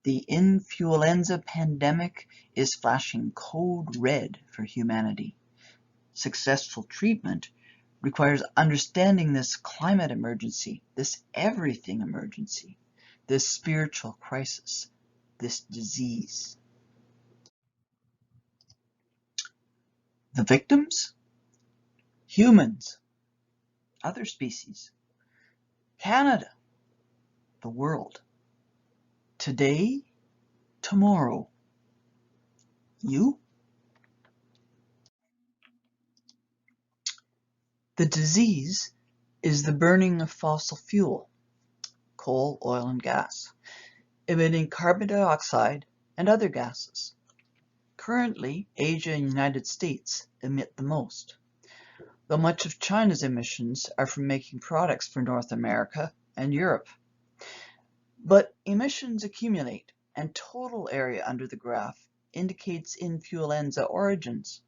The InFUELenza pandemic is flashing code red for humanity. Successful treatment requires understanding this climate emergency, this everything emergency, this spiritual crisis, this disease. The victims? Humans, other species, Canada, the world. Today, tomorrow. You? The disease is the burning of fossil fuel, coal, oil, and gas, emitting carbon dioxide and other gases. Currently, Asia and United States emit the most, though much of China's emissions are from making products for North America and Europe. But emissions accumulate, and total area under the graph indicates InFUELenza origins.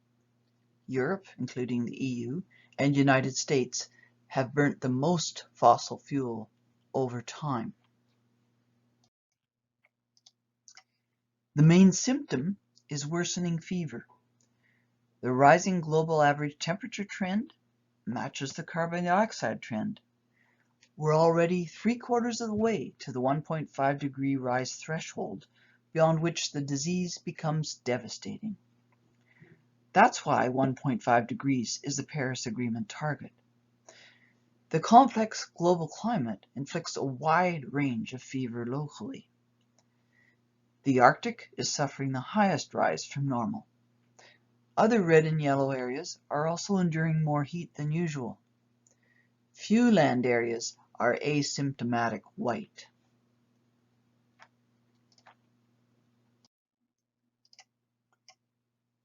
Europe, including the EU, and United States have burnt the most fossil fuel over time. The main symptom is worsening fever. The rising global average temperature trend matches the carbon dioxide trend. We're already 3/4 of the way to the 1.5 degree rise threshold, beyond which the disease becomes devastating. That's why 1.5 degrees is the Paris Agreement target. The complex global climate inflicts a wide range of fever locally. The Arctic is suffering the highest rise from normal. Other red and yellow areas are also enduring more heat than usual. Few land areas are asymptomatic white.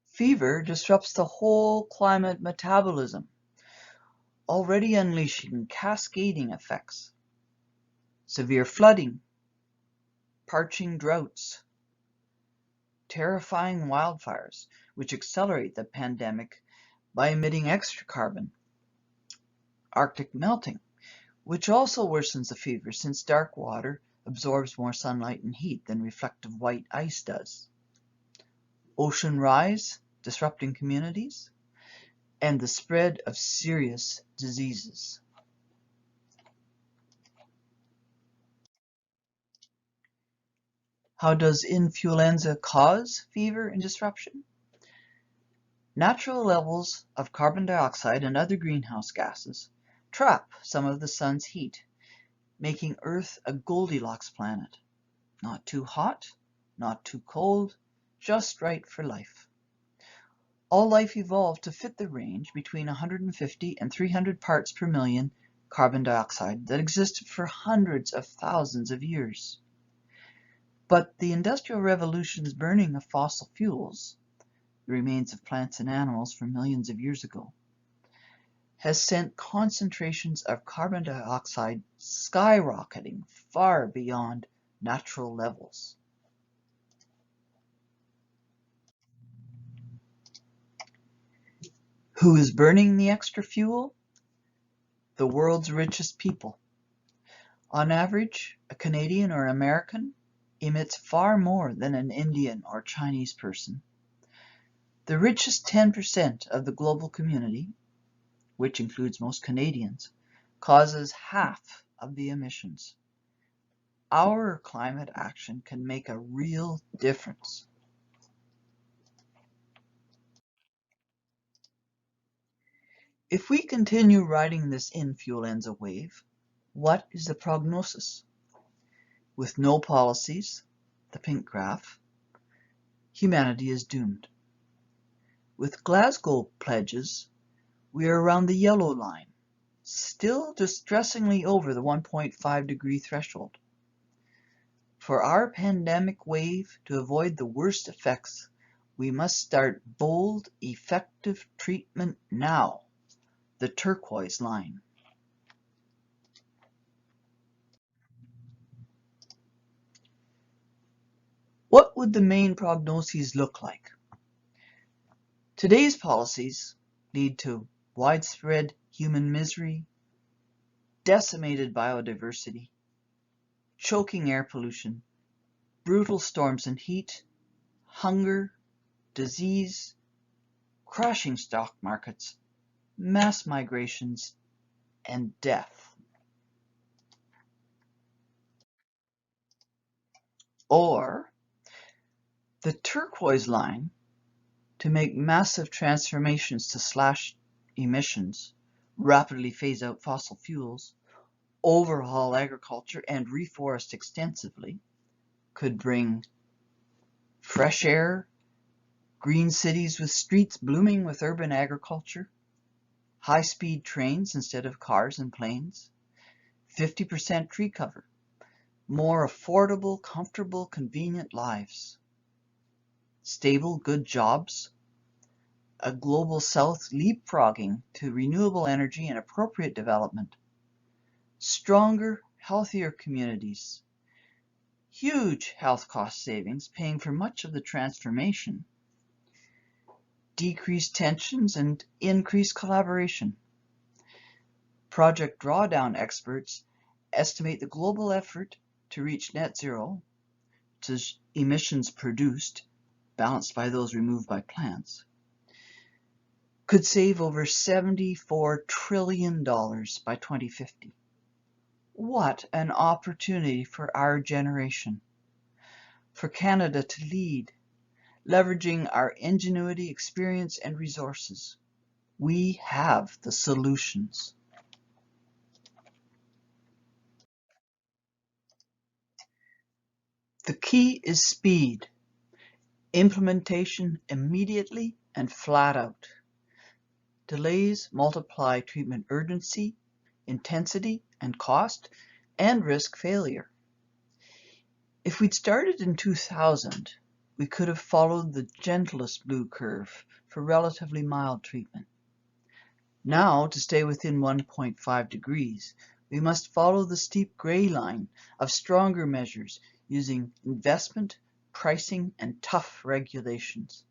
Fever disrupts the whole climate metabolism, already unleashing cascading effects. Severe flooding, parching droughts, terrifying wildfires, which accelerate the pandemic by emitting extra carbon. Arctic melting, which also worsens the fever since dark water absorbs more sunlight and heat than reflective white ice does. Ocean rise, disrupting communities, and the spread of serious diseases. How does InFUELenza cause fever and disruption? Natural levels of carbon dioxide and other greenhouse gases trap some of the sun's heat, making Earth a Goldilocks planet. Not too hot, not too cold, just right for life. All life evolved to fit the range between 150 and 300 parts per million carbon dioxide that existed for hundreds of thousands of years. But the Industrial Revolution's burning of fossil fuels, the remains of plants and animals from millions of years ago, has sent concentrations of carbon dioxide skyrocketing far beyond natural levels. Who is burning the extra fuel? The world's richest people. On average, a Canadian or American emits far more than an Indian or Chinese person. The richest 10% of the global community, which includes most Canadians, causes half of the emissions. Our climate action can make a real difference. If we continue riding this InFUELenza wave, what is the prognosis? With no policies, the pink graph, humanity is doomed. With Glasgow pledges, we are around the yellow line, still distressingly over the 1.5 degree threshold. For our pandemic wave to avoid the worst effects, we must start bold, effective treatment now, the turquoise line. What would the main prognoses look like? Today's policies lead to widespread human misery, decimated biodiversity, choking air pollution, brutal storms and heat, hunger, disease, crashing stock markets, mass migrations, and death. Or the turquoise line, to make massive transformations to slash emissions, rapidly phase out fossil fuels, overhaul agriculture, and reforest extensively, could bring fresh air, green cities with streets blooming with urban agriculture, high-speed trains instead of cars and planes, 50% tree cover, more affordable, comfortable, convenient lives, stable, good jobs, a global south leapfrogging to renewable energy and appropriate development, stronger, healthier communities, huge health cost savings paying for much of the transformation, decreased tensions and increased collaboration. Project Drawdown experts estimate the global effort to reach net zero, to emissions produced, balanced by those removed by plants, could save over $74 trillion by 2050. What an opportunity for our generation, for Canada to lead, leveraging our ingenuity, experience, and resources. We have the solutions. The key is speed, implementation immediately and flat out. Delays multiply treatment urgency, intensity, and cost, and risk failure. If we'd started in 2000, we could have followed the gentlest blue curve for relatively mild treatment. Now, to stay within 1.5 degrees, we must follow the steep gray line of stronger measures using investment, pricing, and tough regulations.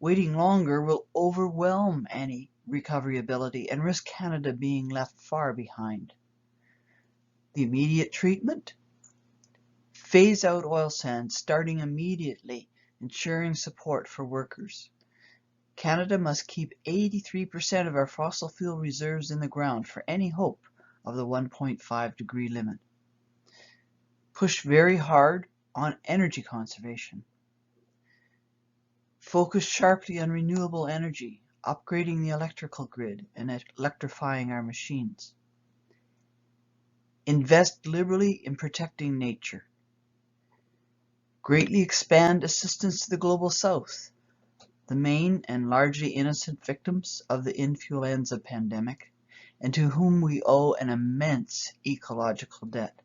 Waiting longer will overwhelm any recovery ability and risk Canada being left far behind. The immediate treatment? Phase out oil sands starting immediately, ensuring support for workers. Canada must keep 83% of our fossil fuel reserves in the ground for any hope of the 1.5 degree limit. Push very hard on energy conservation. Focus sharply on renewable energy, upgrading the electrical grid and electrifying our machines. Invest liberally in protecting nature. Greatly expand assistance to the Global South, the main and largely innocent victims of the InFUELenza pandemic, and to whom we owe an immense ecological debt.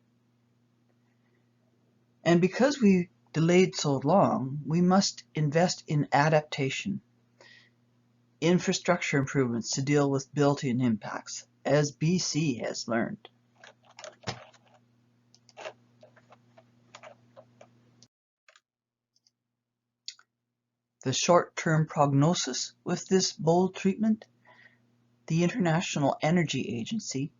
And because we delayed so long, we must invest in adaptation, infrastructure improvements to deal with built-in impacts, as BC has learned. The short-term prognosis with this bold treatment, the International Energy Agency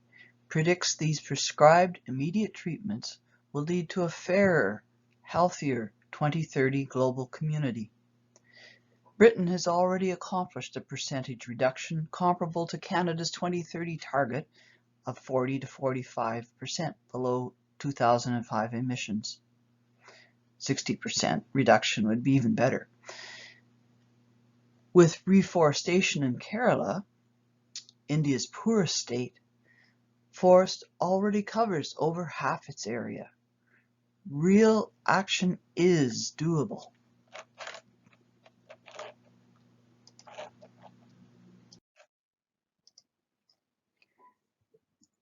predicts these prescribed immediate treatments will lead to a fairer, healthier 2030 global community. Britain has already accomplished a percentage reduction comparable to Canada's 2030 target of 40 to 45% below 2005 emissions. 60% reduction would be even better. With reforestation in Kerala, India's poorest state, forest already covers over half its area. Real action is doable.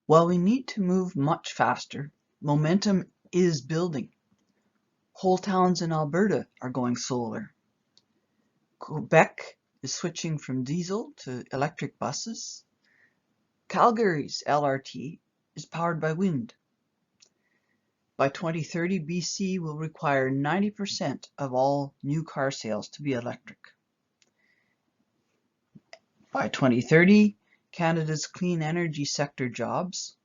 While we need to move much faster, momentum is building. Whole towns in Alberta are going solar. Quebec is switching from diesel to electric buses. Calgary's LRT is powered by wind. By 2030, BC will require 90% of all new car sales to be electric. By 2030, Canada's clean energy sector jobs,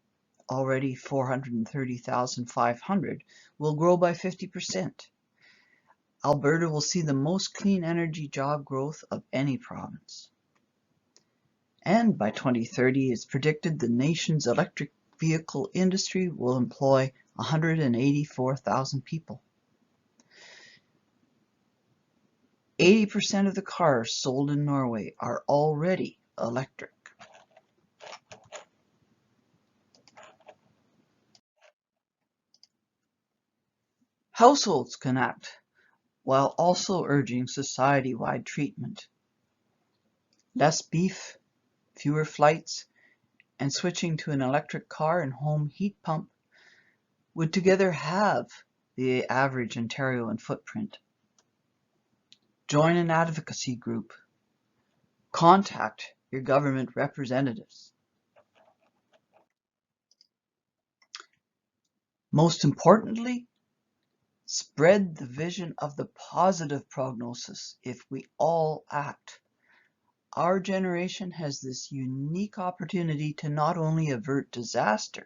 already 430,500, will grow by 50%. Alberta will see the most clean energy job growth of any province. And by 2030, it's predicted the nation's electric vehicle industry will employ 184,000 people. 80% of the cars sold in Norway are already electric. Households can act while also urging society-wide treatment. Less beef, fewer flights, and switching to an electric car and home heat pump would together halve the average Ontarian footprint. Join an advocacy group. Contact your government representatives. Most importantly, spread the vision of the positive prognosis if we all act. Our generation has this unique opportunity to not only avert disaster,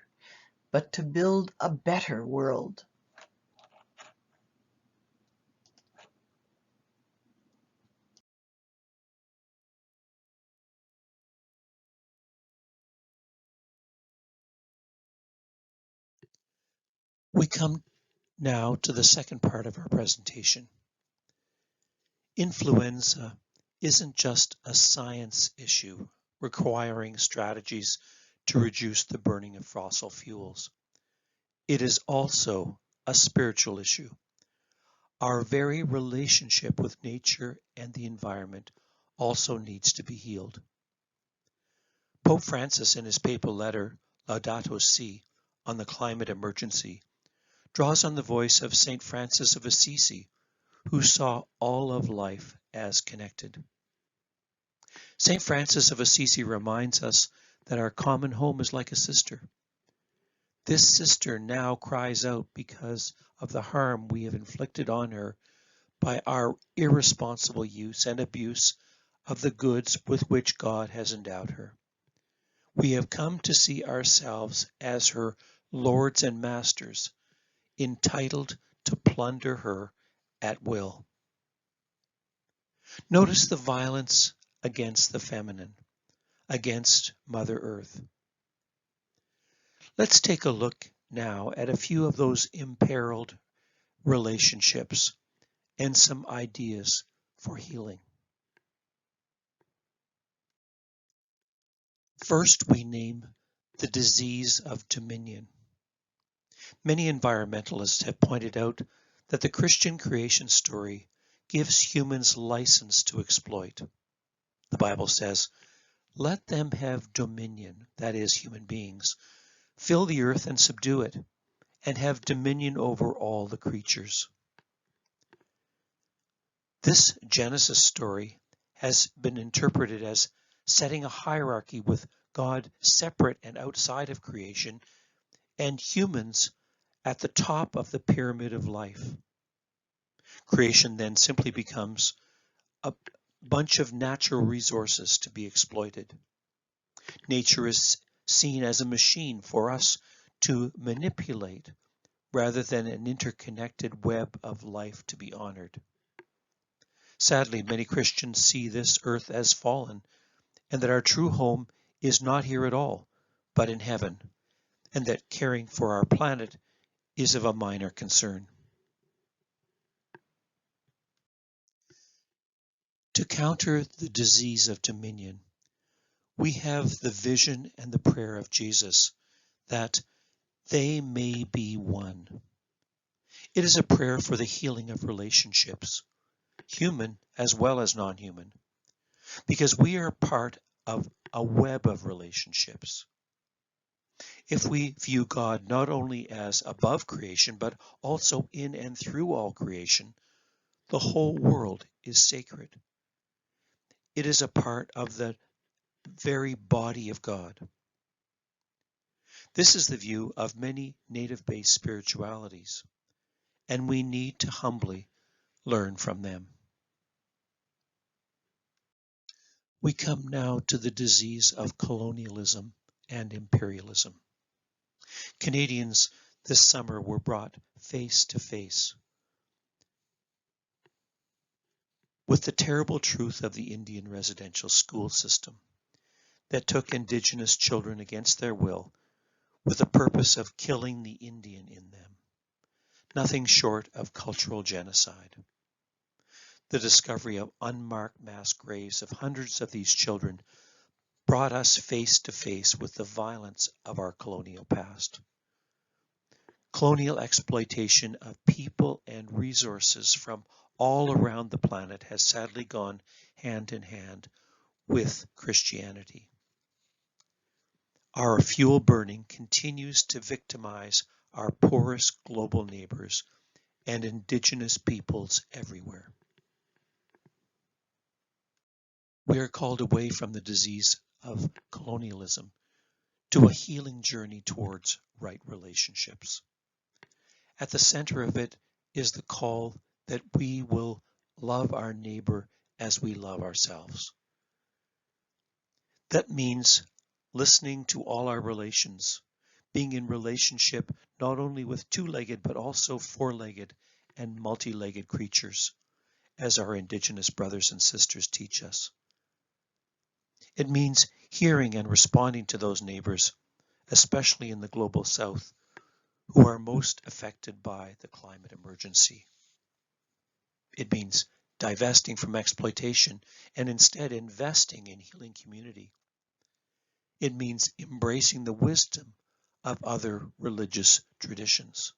but to build a better world. We come now to the second part of our presentation. Influenza isn't just a science issue requiring strategies to reduce the burning of fossil fuels. It is also a spiritual issue. Our very relationship with nature and the environment also needs to be healed. Pope Francis, in his papal letter Laudato Si on the climate emergency, draws on the voice of St. Francis of Assisi, who saw all of life as connected. St. Francis of Assisi reminds us that our common home is like a sister. This sister now cries out because of the harm we have inflicted on her by our irresponsible use and abuse of the goods with which God has endowed her. We have come to see ourselves as her lords and masters, entitled to plunder her at will. Notice the violence against the feminine, against Mother Earth. Let's take a look now at a few of those imperiled relationships and some ideas for healing. First, we name the disease of dominion. Many environmentalists have pointed out that the Christian creation story gives humans license to exploit. The Bible says, "Let them have dominion," that is, human beings, "fill the earth and subdue it, and have dominion over all the creatures." This Genesis story has been interpreted as setting a hierarchy with God separate and outside of creation, and humans at the top of the pyramid of life. Creation then simply becomes a bunch of natural resources to be exploited. Nature is seen as a machine for us to manipulate rather than an interconnected web of life to be honored. Sadly, many Christians see this earth as fallen, and that our true home is not here at all, but in heaven, and that caring for our planet is of a minor concern. To counter the disease of dominion, we have the vision and the prayer of Jesus that they may be one. It is a prayer for the healing of relationships, human as well as non-human, because we are part of a web of relationships. If we view God not only as above creation, but also in and through all creation, the whole world is sacred. It is a part of the very body of God. This is the view of many native-based spiritualities, and we need to humbly learn from them. We come now to the disease of colonialism and imperialism. Canadians this summer were brought face to face with the terrible truth of the Indian residential school system that took Indigenous children against their will with the purpose of killing the Indian in them, nothing short of cultural genocide. The discovery of unmarked mass graves of hundreds of these children brought us face to face with the violence of our colonial past. Colonial exploitation of people and resources from all around the planet has sadly gone hand in hand with Christianity. Our fuel burning continues to victimize our poorest global neighbors and Indigenous peoples everywhere. We are called away from the disease of colonialism to a healing journey towards right relationships. At the center of it is the call that we will love our neighbor as we love ourselves. That means listening to all our relations, being in relationship not only with two-legged but also four-legged and multi-legged creatures, as our Indigenous brothers and sisters teach us. It means hearing and responding to those neighbors, especially in the global south, who are most affected by the climate emergency. It means divesting from exploitation and instead investing in healing community. It means embracing the wisdom of other religious traditions.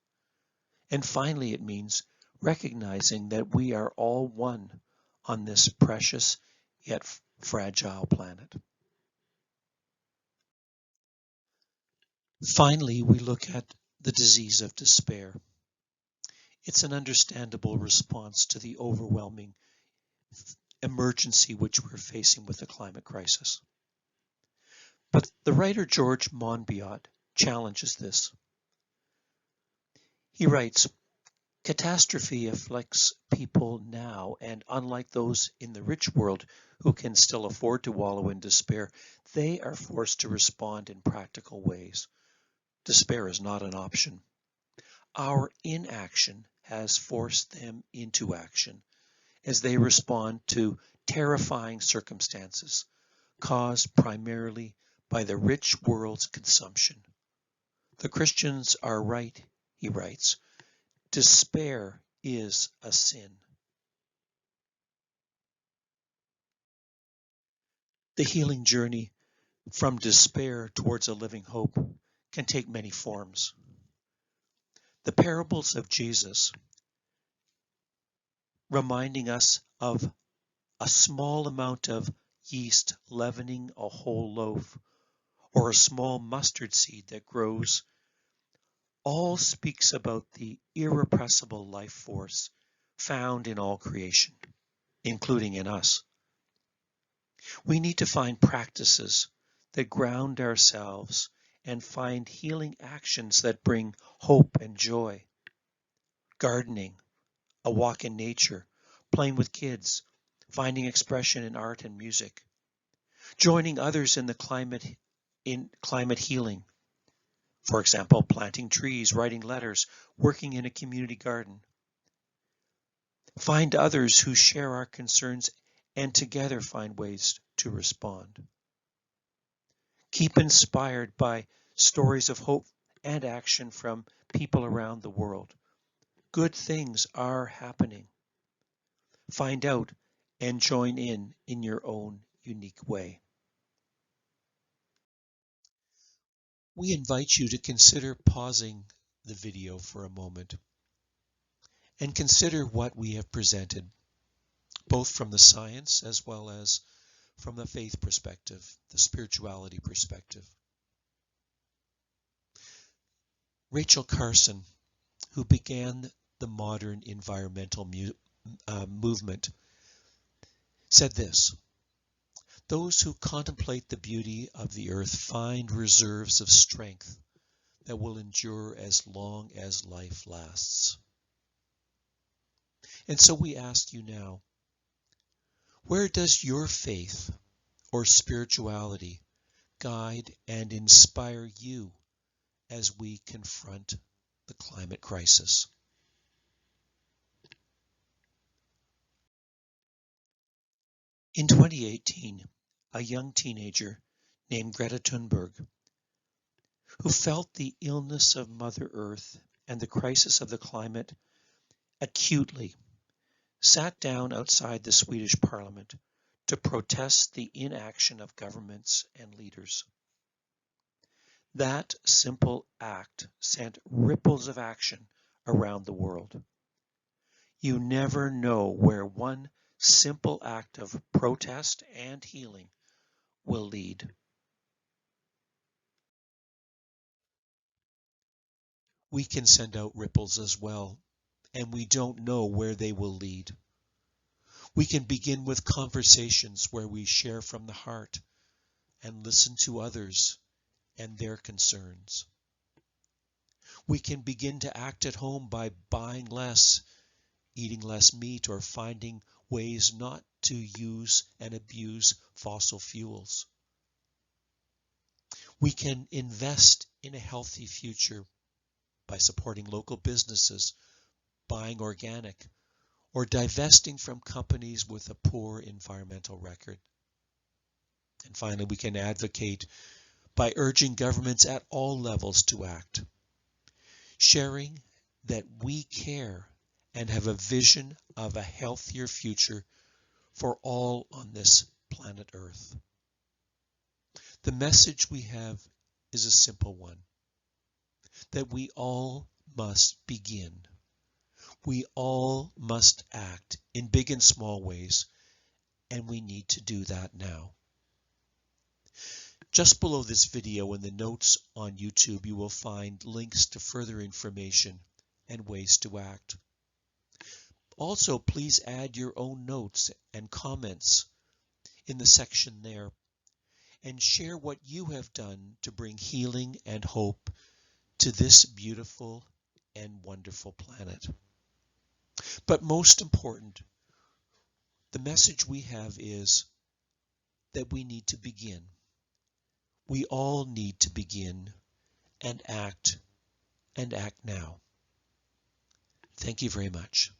And finally, it means recognizing that we are all one on this precious yet fragile planet. Finally, we look at the disease of despair. It's an understandable response to the overwhelming emergency which we're facing with the climate crisis. But the writer George Monbiot challenges this. He writes, catastrophe afflicts people now, and unlike those in the rich world who can still afford to wallow in despair, they are forced to respond in practical ways. Despair is not an option. Our inaction has forced them into action as they respond to terrifying circumstances caused primarily by the rich world's consumption. The Christians are right, he writes. Despair is a sin. The healing journey from despair towards a living hope can take many forms. The parables of Jesus, reminding us of a small amount of yeast leavening a whole loaf, or a small mustard seed that grows, all speaks about the irrepressible life force found in all creation, including in us. We need to find practices that ground ourselves and find healing actions that bring hope and joy. Gardening, a walk in nature, playing with kids, finding expression in art and music, joining others in climate healing. For example, planting trees, writing letters, working in a community garden. Find others who share our concerns and together find ways to respond. Keep inspired by stories of hope and action from people around the world. Good things are happening. Find out and join in your own unique way. We invite you to consider pausing the video for a moment and consider what we have presented, both from the science as well as from the faith perspective, the spirituality perspective. Rachel Carson, who began the modern environmental movement, said this: those who contemplate the beauty of the earth find reserves of strength that will endure as long as life lasts. And so we ask you now, where does your faith or spirituality guide and inspire you as we confront the climate crisis. In 2018, a young teenager named Greta Thunberg, who felt the illness of Mother Earth and the crisis of the climate acutely, sat down outside the Swedish parliament to protest the inaction of governments and leaders. That simple act sent ripples of action around the world. You never know where one simple act of protest and healing will lead. We can send out ripples as well, and we don't know where they will lead. We can begin with conversations where we share from the heart and listen to others and their concerns. We can begin to act at home by buying less, eating less meat, or finding ways not to use and abuse fossil fuels. We can invest in a healthy future by supporting local businesses, buying organic, or divesting from companies with a poor environmental record. And finally, we can advocate by urging governments at all levels to act, sharing that we care and have a vision of a healthier future for all on this planet Earth. The message we have is a simple one, that we all must begin. We all must act in big and small ways, and we need to do that now. Just below this video in the notes on YouTube, you will find links to further information and ways to act. Also, please add your own notes and comments in the section there, and share what you have done to bring healing and hope to this beautiful and wonderful planet. But most important, the message we have is that we need to begin. We all need to begin and act now. Thank you very much.